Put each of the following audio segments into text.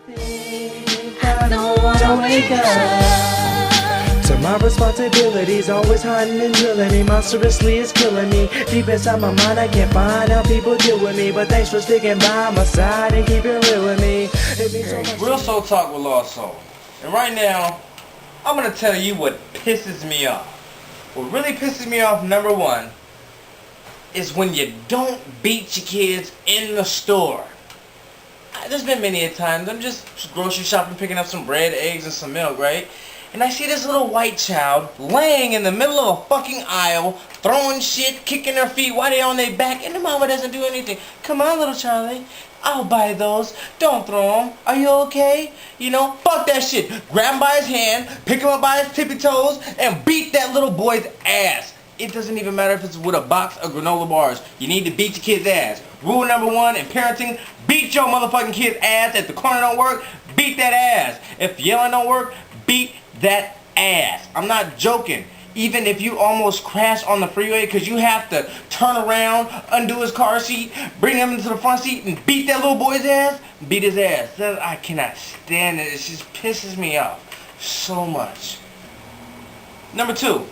I don't wanna wake up. So my responsibilities always hiding and drilling me. Monstrously it's killing me. Deep inside my mind I can't find how people deal with me. But thanks for sticking by my side and keeping real with me. It means so much. Real Soul Talk with Lost Soul. And right now, I'm gonna tell you what pisses me off. What really pisses me off, number one, is when you don't beat your kids in the store. There's been many a times, I'm just grocery shopping, picking up some bread, eggs, and some milk, right? And I see this little white child laying in the middle of a fucking aisle, throwing shit, kicking their feet while they on their back, and the mama doesn't do anything. Come on, little Charlie, I'll buy those. Don't throw them. Are you okay? You know, fuck that shit. Grab him by his hand, pick him up by his tippy toes, and beat that little boy's ass. It doesn't even matter if it's with a box of granola bars. You need to beat your kid's ass. Rule number one in parenting, beat your motherfucking kid's ass. If the corner don't work, beat that ass. If yelling don't work, beat that ass. I'm not joking. Even if you almost crash on the freeway because you have to turn around, undo his car seat, bring him into the front seat and beat that little boy's ass, beat his ass. I cannot stand it. It just pisses me off so much. Number two.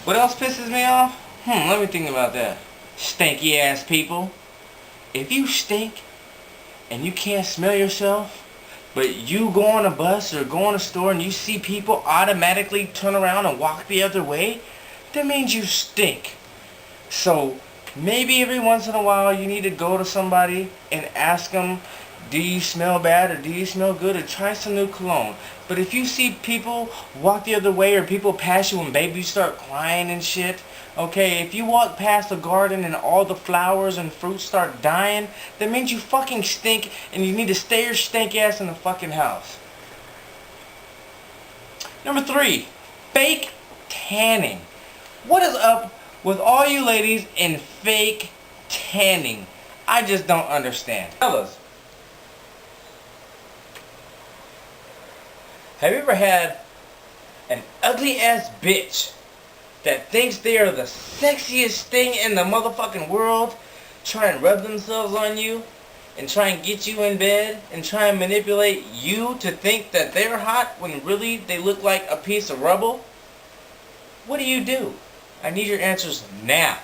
What else pisses me off? Let me think about that. Stanky ass people. If you stink and you can't smell yourself, but you go on a bus or go on a store and you see people automatically turn around and walk the other way, that means you stink. So maybe every once in a while you need to go to somebody and ask them, do you smell bad or do you smell good, or try some new cologne. But if you see people walk the other way or people pass you and babies start crying and shit, okay, if you walk past a garden and all the flowers and fruits start dying, that means you fucking stink and you need to stay your stank ass in the fucking house. Number three, fake tanning. What is up with all you ladies in fake tanning? I just don't understand. Fellas, have you ever had an ugly ass bitch that thinks they are the sexiest thing in the motherfucking world, try and rub themselves on you and try and get you in bed and try and manipulate you to think that they're hot when really they look like a piece of rubble? What do? I need your answers now.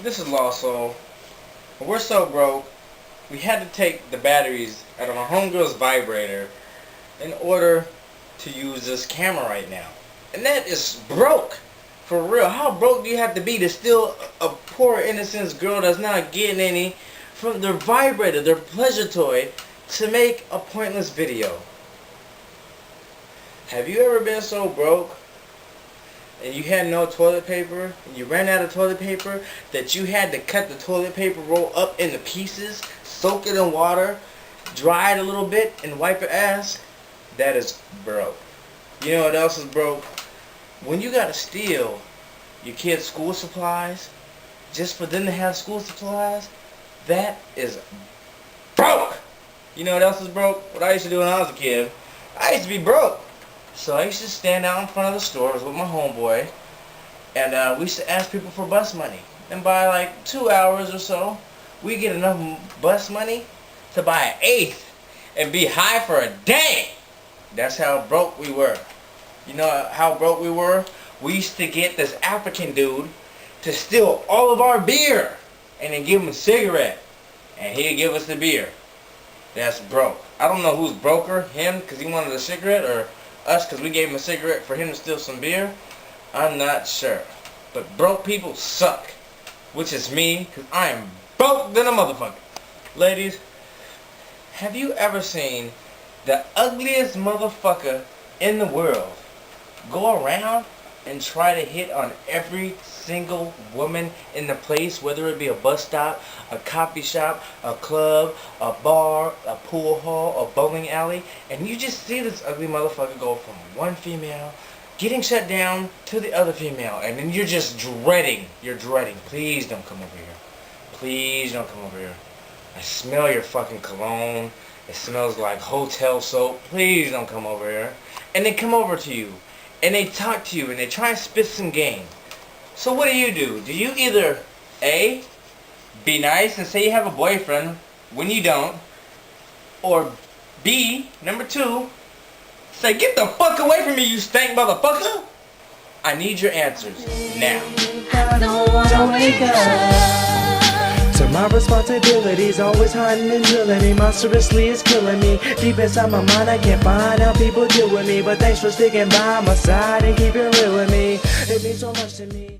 This is Lost Soul. We're so broke, we had to take the batteries out of my homegirl's vibrator in order to use this camera right now. And that is broke. For real. How broke do you have to be to steal a poor innocent girl that's not getting any from their vibrator, their pleasure toy, to make a pointless video? Have you ever been so broke and you had no toilet paper and you ran out of toilet paper that you had to cut the toilet paper roll up into pieces, soak it in water, dry it a little bit, and wipe your ass? That is broke. You know what else is broke? When you gotta steal your kids' school supplies just for them to have school supplies, that is broke. You know what else is broke? What I used to do when I was a kid, I used to be broke. So I used to stand out in front of the stores with my homeboy, and we used to ask people for bus money. And by like 2 hours or so, we get enough bus money to buy an eighth and be high for a day. That's how broke we were. You know how broke we were? We used to get this African dude to steal all of our beer and then give him a cigarette and he'd give us the beer. That's broke. I don't know who's broker, him because he wanted a cigarette, or us because we gave him a cigarette for him to steal some beer. I'm not sure. But broke people suck. Which is me, because I am broke than a motherfucker. Ladies, have you ever seen the ugliest motherfucker in the world go around and try to hit on every single woman in the place, whether it be a bus stop, a coffee shop, a club, a bar, a pool hall, a bowling alley, and you just see this ugly motherfucker go from one female getting shut down to the other female, and then you're just dreading. You're dreading. Please don't come over here. Please don't come over here. I smell your fucking cologne. It smells like hotel soap. Please don't come over here. And they come over to you, and they talk to you, and they try and spit some game. So what do? Do you either A, be nice and say you have a boyfriend when you don't, or B, number 2, say, get the fuck away from me, you stank motherfucker. I need your answers now. I don't wanna wake up to my responsibilities, always hunting and drilling me. Monstrously it's killing me. Deep inside my mind I can't find how people deal with me. But thanks for sticking by my side and keeping real with me. It means so much to me.